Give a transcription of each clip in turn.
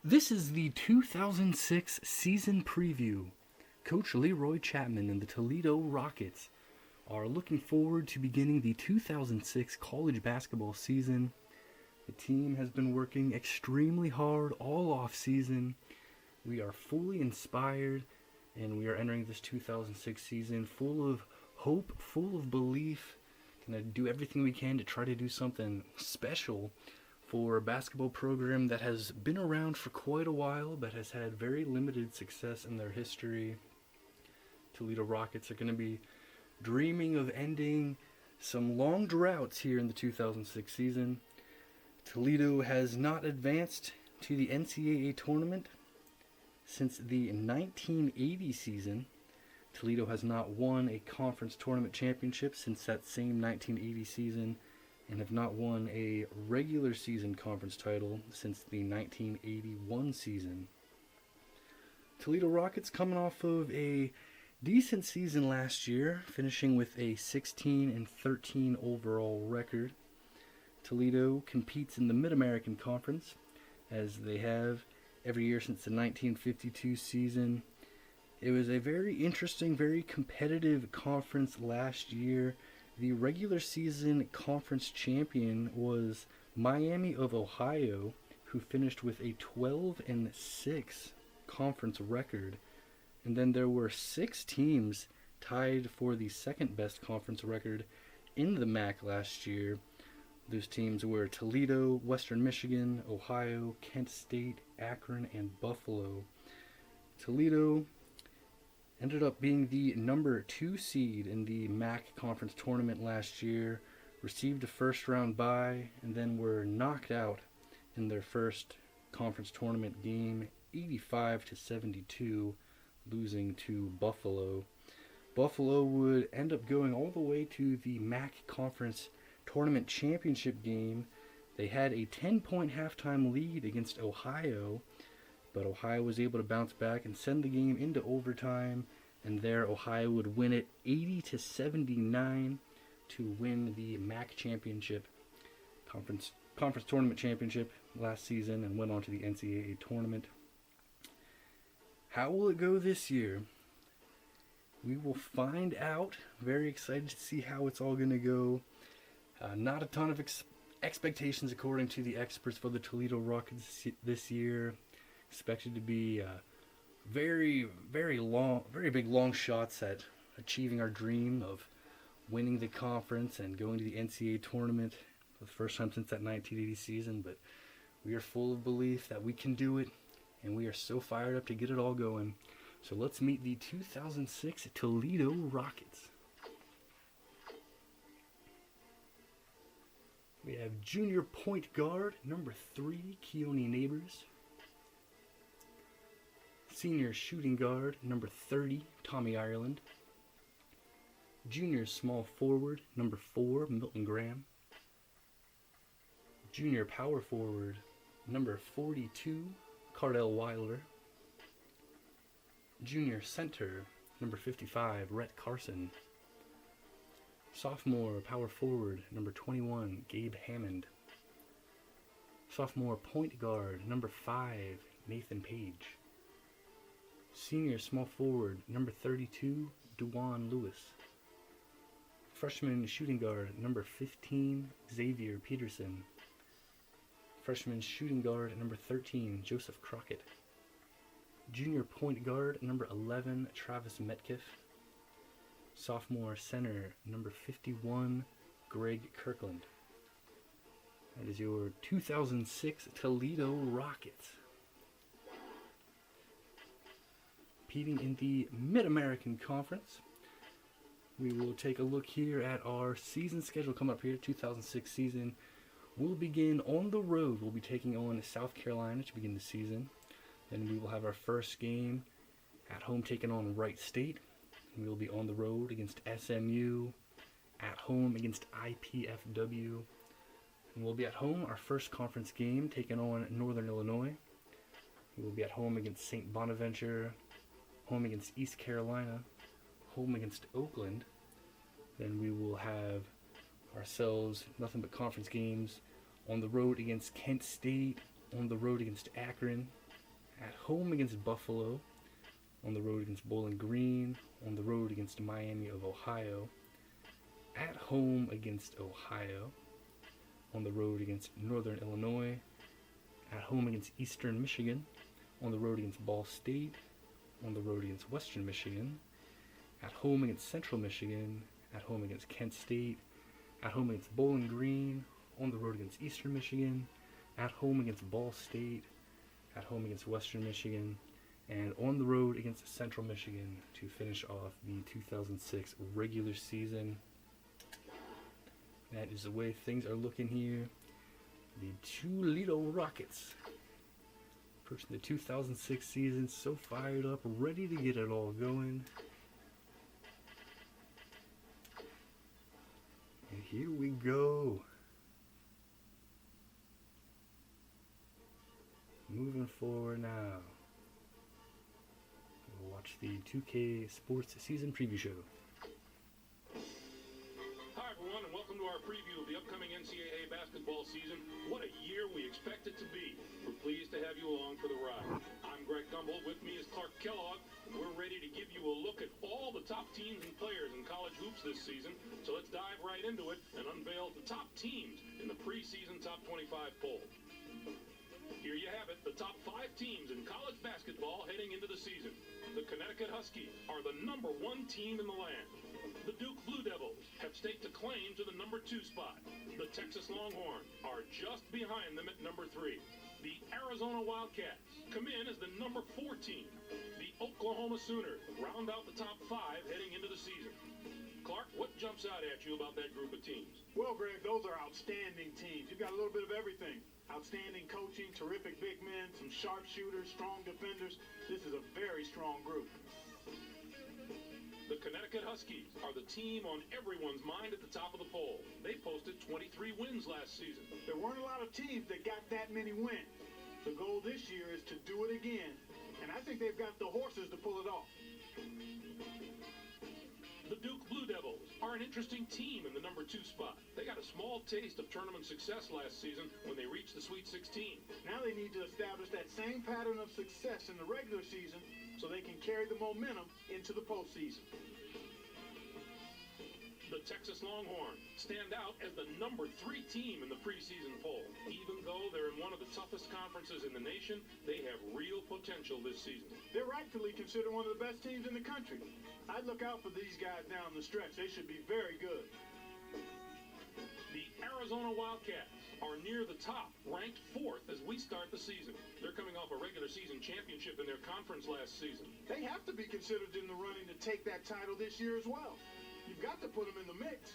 This is the 2006 season preview. Coach Leroy Chapman and the Toledo Rockets are looking forward to beginning the 2006 college basketball season. The team has been working extremely hard all off season. We are fully inspired, and we are entering this 2006 season full of hope, full of belief. Gonna do everything we can to try to do something special for a basketball program that has been around for quite a while but has had very limited success in their history. Toledo Rockets are going to be dreaming of ending some long droughts here in the 2006 season. Toledo has not advanced to the NCAA tournament since the 1980 season. Toledo has not won a conference tournament championship since that same 1980 season, and have not won a regular season conference title since the 1981 season. Toledo Rockets coming off of a decent season last year, finishing with a 16-13 overall record. Toledo competes in the Mid-American Conference, as they have every year since the 1952 season. It was a very interesting, very competitive conference last year. The regular season conference champion was Miami of Ohio, who finished with a 12-6 conference record. And then there were 6 teams tied for the second best conference record in the MAC last year. Those teams were Toledo, Western Michigan, Ohio, Kent State, Akron, and Buffalo. Toledo ended up being the number 2 seed in the MAC conference tournament last year, received a first round bye, and then were knocked out in their first conference tournament game, 85-72, losing to Buffalo. Buffalo would end up going all the way to the MAC conference tournament championship game. They had a 10-point halftime lead against Ohio, but Ohio was able to bounce back and send the game into overtime, and there Ohio would win it 80-79 to win the MAC championship, conference tournament championship last season, and went on to the NCAA tournament. How will it go this year? We will find out. Very excited to see how it's all going to go. Not a ton of expectations according to the experts for the Toledo Rockets this year. Expected to be very big long shots at achieving our dream of winning the conference and going to the NCAA tournament for the first time since that 1980 season. But we are full of belief that we can do it, and we are so fired up to get it all going. So let's meet the 2006 Toledo Rockets. We have junior point guard number 3, Keone Neighbors. Senior shooting guard number 30, Tommy Ireland. Junior small forward number 4, Milton Graham. Junior power forward number 42, Cardell Wilder. Junior center number 55, Rhett Carson. Sophomore power forward number 21, Gabe Hammond. Sophomore point guard number 5, Nathan Page. Senior small forward number 32, Duwan Lewis. Freshman shooting guard number 15, Xavier Peterson. Freshman shooting guard number 13, Joseph Crockett. Junior point guard number 11, Travis Metcalf. Sophomore center number 51, Greg Kirkland. That is your 2006 Toledo Rockets. Competing in the Mid-American Conference, we will take a look here at our season schedule coming up here, 2006 season. We'll begin on the road. We'll be taking on South Carolina to begin the season. Then we will have our first game at home taking on Wright State. We will be on the road against SMU, at home against IPFW. And we'll be at home our first conference game taking on Northern Illinois. We will be at home against St. Bonaventure, home against East Carolina, home against Oakland. Then we will have ourselves nothing but conference games on the road against Kent State, on the road against Akron, At home against Buffalo. On the road against Bowling Green. On the road against Miami of Ohio. At home against Ohio. On the road against Northern Illinois. At home against Eastern Michigan. On the road against Ball State. On the road against Western Michigan. At home against Central Michigan. At home against Kent State. At home against Bowling Green. On the road against Eastern Michigan. At home against Ball State. At home against Western Michigan. And on the road against Central Michigan to finish off the 2006 regular season. That is the way things are looking here. The Toledo Rockets, approaching the 2006 season, so fired up, ready to get it all going. And here we go. Moving forward now. We'll watch the 2K Sports Season Preview Show. Hi everyone, and welcome to our preview of the upcoming NCAA basketball season. What a year we expect it to be. We're pleased to have you along for the ride. I'm Greg Gumbel. With me is Clark Kellogg, and we're ready to give you a look at all the top teams and players in college hoops this season. So let's dive right into it and unveil the top teams in the preseason Top 25 poll. Here you have it, the top 5 teams in college basketball heading into the season. The Connecticut Huskies are the number 1 team in the land. The Duke Blue Devils have staked a claim to the number 2 spot. The Texas Longhorns are just behind them at number 3. The Arizona Wildcats come in as the number 4 team. The Oklahoma Sooners round out the top 5 heading into the season. Clark, what jumps out at you about that group of teams? Well, Greg, those are outstanding teams. You've got a little bit of everything. Outstanding coaching, terrific big men, some sharpshooters, strong defenders. This is a very strong group. The Connecticut Huskies are the team on everyone's mind at the top of the poll. They posted 23 wins last season. There weren't a lot of teams that got that many wins. The goal this year is to do it again, and I think they've got the horses to pull it off. The Duke Blue Devils are an interesting team in the number 2 spot. They got a small taste of tournament success last season when they reached the Sweet 16. Now they need to establish that same pattern of success in the regular season so they can carry the momentum into the postseason. The Texas Longhorns stand out as the number 3 team in the preseason poll. Even though they're in one of the toughest conferences in the nation, they have real potential this season. They're rightfully considered one of the best teams in the country. I'd look out for these guys down the stretch. They should be very good. The Arizona Wildcats are near the top, ranked 4th as we start the season. They're coming off a regular season championship in their conference last season. They have to be considered in the running to take that title this year as well. You've got to put them in the mix.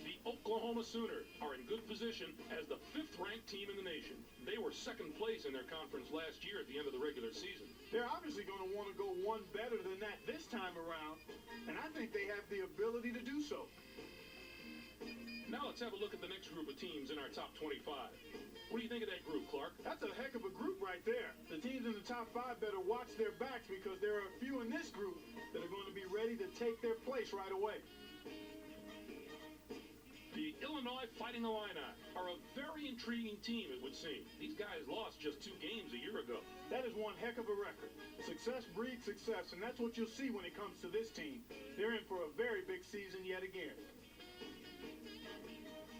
The Oklahoma Sooners are in good position as the 5th-ranked team in the nation. They were 2nd place in their conference last year at the end of the regular season. They're obviously going to want to go one better than that this time around, and I think they have the ability to do so. Now let's have a look at the next group of teams in our top 25. What do you think of that group, Clark? That's a heck of a group right there. The teams in the top 5 better watch their backs because there are a few in this group that are going to be ready to take their place right away. The Illinois Fighting Illini are a very intriguing team, it would seem. These guys lost just 2 games a year ago. That is one heck of a record. Success breeds success, and that's what you'll see when it comes to this team. They're in for a very big season yet again.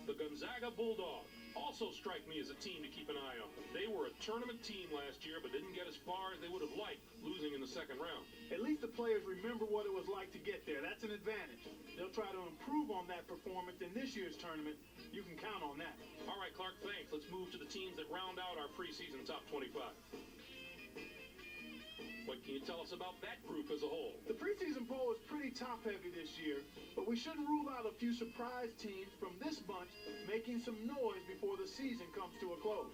The Gonzaga Bulldogs also strike me as a team to keep an eye on. They were a tournament team last year, but didn't get as far as they would have liked, losing in the 2nd round. At least the players remember what it was like to get there. That's an advantage. They'll try to improve on that performance in this year's tournament. You can count on that. All right, Clark, thanks. Let's move to the teams that round out our preseason top 25. What can you tell us about that group as a whole? The preseason poll is pretty top-heavy this year, but we shouldn't rule out a few surprise teams from this bunch making some noise before the season comes to a close.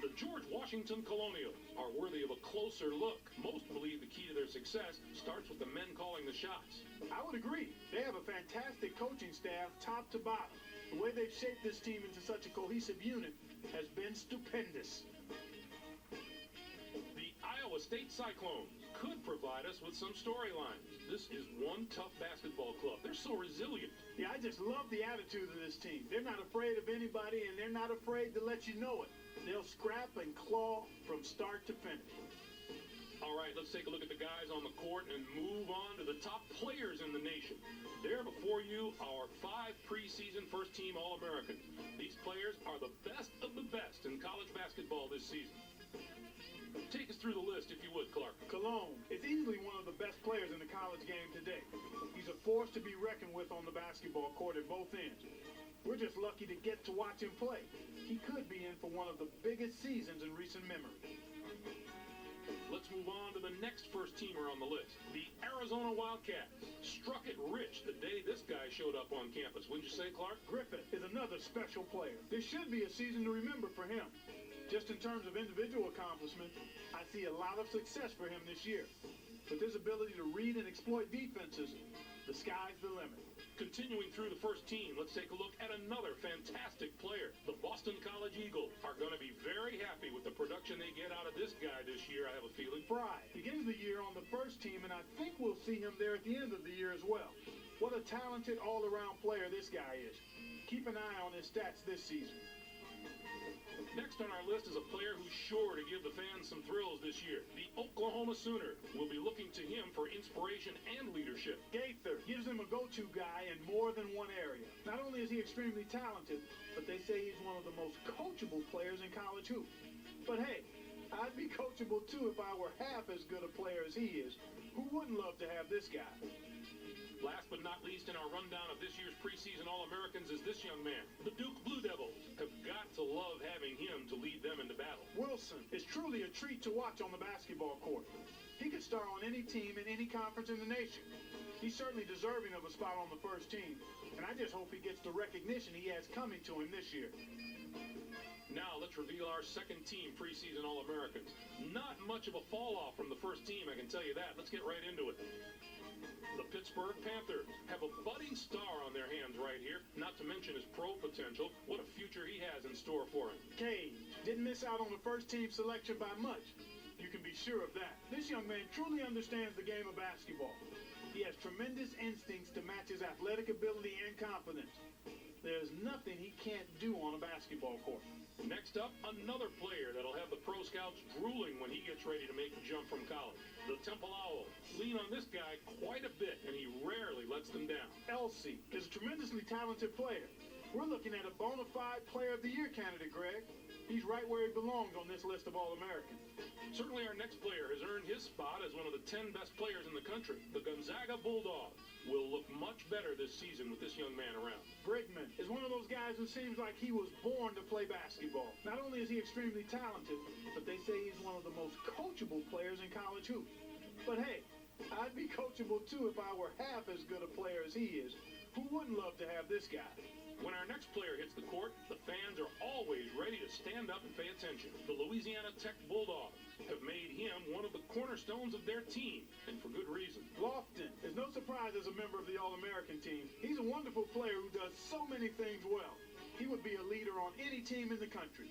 The George Washington Colonials are worthy of a closer look. Most believe the key to their success starts with the men calling the shots. I would agree. They have a fantastic coaching staff, top to bottom. The way they've shaped this team into such a cohesive unit has been stupendous. The Iowa State Cyclones could provide us with some storylines. This is one tough basketball club. They're so resilient. Yeah, I just love the attitude of this team. They're not afraid of anybody, and they're not afraid to let you know it. They'll scrap and claw from start to finish. All right, let's take a look at the guys on the court and move on to the top players in the nation. There before you are 5 preseason first-team All-Americans. These players are the best of the best in college basketball this season. Take us through the list, if you would, Clark. Cologne is easily one of the best players in the college game today. He's a force to be reckoned with on the basketball court at both ends. We're just lucky to get to watch him play. He could be in for one of the biggest seasons in recent memory. Let's move on to the next first-teamer on the list. The Arizona Wildcats struck it rich the day this guy showed up on campus. Wouldn't you say, Clark? Griffith is another special player. This should be a season to remember for him. Just in terms of individual accomplishment, I see a lot of success for him this year. With his ability to read and exploit defenses, the sky's the limit. Continuing through the first team, let's take a look at another fantastic player. The Boston College Eagles are going to be very happy with the production they get out of this guy this year, I have a feeling. Fry begins the year on the first team, and I think we'll see him there at the end of the year as well. What a talented all-around player this guy is. Keep an eye on his stats this season. Next on our list is a player who's sure to give the fans some thrills this year. The Oklahoma Sooner will be looking to him for inspiration and leadership. Gaither gives him a go-to guy in more than one area. Not only is he extremely talented, but they say he's one of the most coachable players in college hoops. But hey, I'd be coachable too if I were half as good a player as he is. Who wouldn't love to have this guy? Last but not least in our rundown of this year's preseason All-Americans is this young man. The Duke Blue Devils have got to love having him to lead them into battle. Wilson is truly a treat to watch on the basketball court. He could star on any team in any conference in the nation. He's certainly deserving of a spot on the first team, and I just hope he gets the recognition he has coming to him this year. Now let's reveal our second team preseason All-Americans. Not much of a fall-off from the first team, I can tell you that. Let's get right into it. The Pittsburgh Panthers have a budding star on their hands right here, not to mention his pro potential. What a future he has in store for him. Cage didn't miss out on the first team selection by much. You can be sure of that. This young man truly understands the game of basketball. He has tremendous instincts to match his athletic ability and confidence. There's nothing he can't do on a basketball court. Next up, another player that'll have the pro scouts drooling when he gets ready to make the jump from college. The Temple Owls lean on this guy quite a bit, and he rarely lets them down. Elsie is a tremendously talented player. We're looking at a bona fide Player of the Year candidate, Greg. He's right where he belongs on this list of All-Americans. Certainly our next player has earned his spot as one of the 10 best players in the country. The Gonzaga Bulldogs will look much better this season with this young man around. Brigman is one of those guys who seems like he was born to play basketball. Not only is he extremely talented, but they say he's one of the most coachable players in college hoops. But hey, I'd be coachable too if I were half as good a player as he is. Who wouldn't love to have this guy? When our next player hits the court, the fans are always ready to stand up and pay attention. The Louisiana Tech Bulldogs have made him one of the cornerstones of their team, and for good reason. Lofton is no surprise as a member of the All-American team. He's a wonderful player who does so many things well. He would be a leader on any team in the country.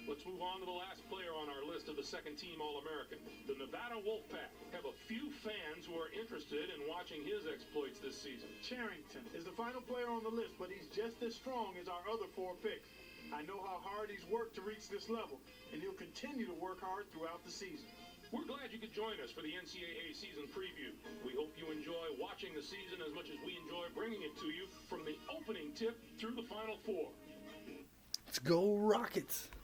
Let's move on to the last player on our list of the second-team All-American. The Nevada Wolfpack have a few fans who are interested in watching his exploits this season. Charrington is the final player on the list, but he's just as strong as our other 4 picks. I know how hard he's worked to reach this level, and he'll continue to work hard throughout the season. We're glad you could join us for the NCAA season preview. We hope you enjoy watching the season as much as we enjoy bringing it to you from the opening tip through the Final Four. Let's go Rockets!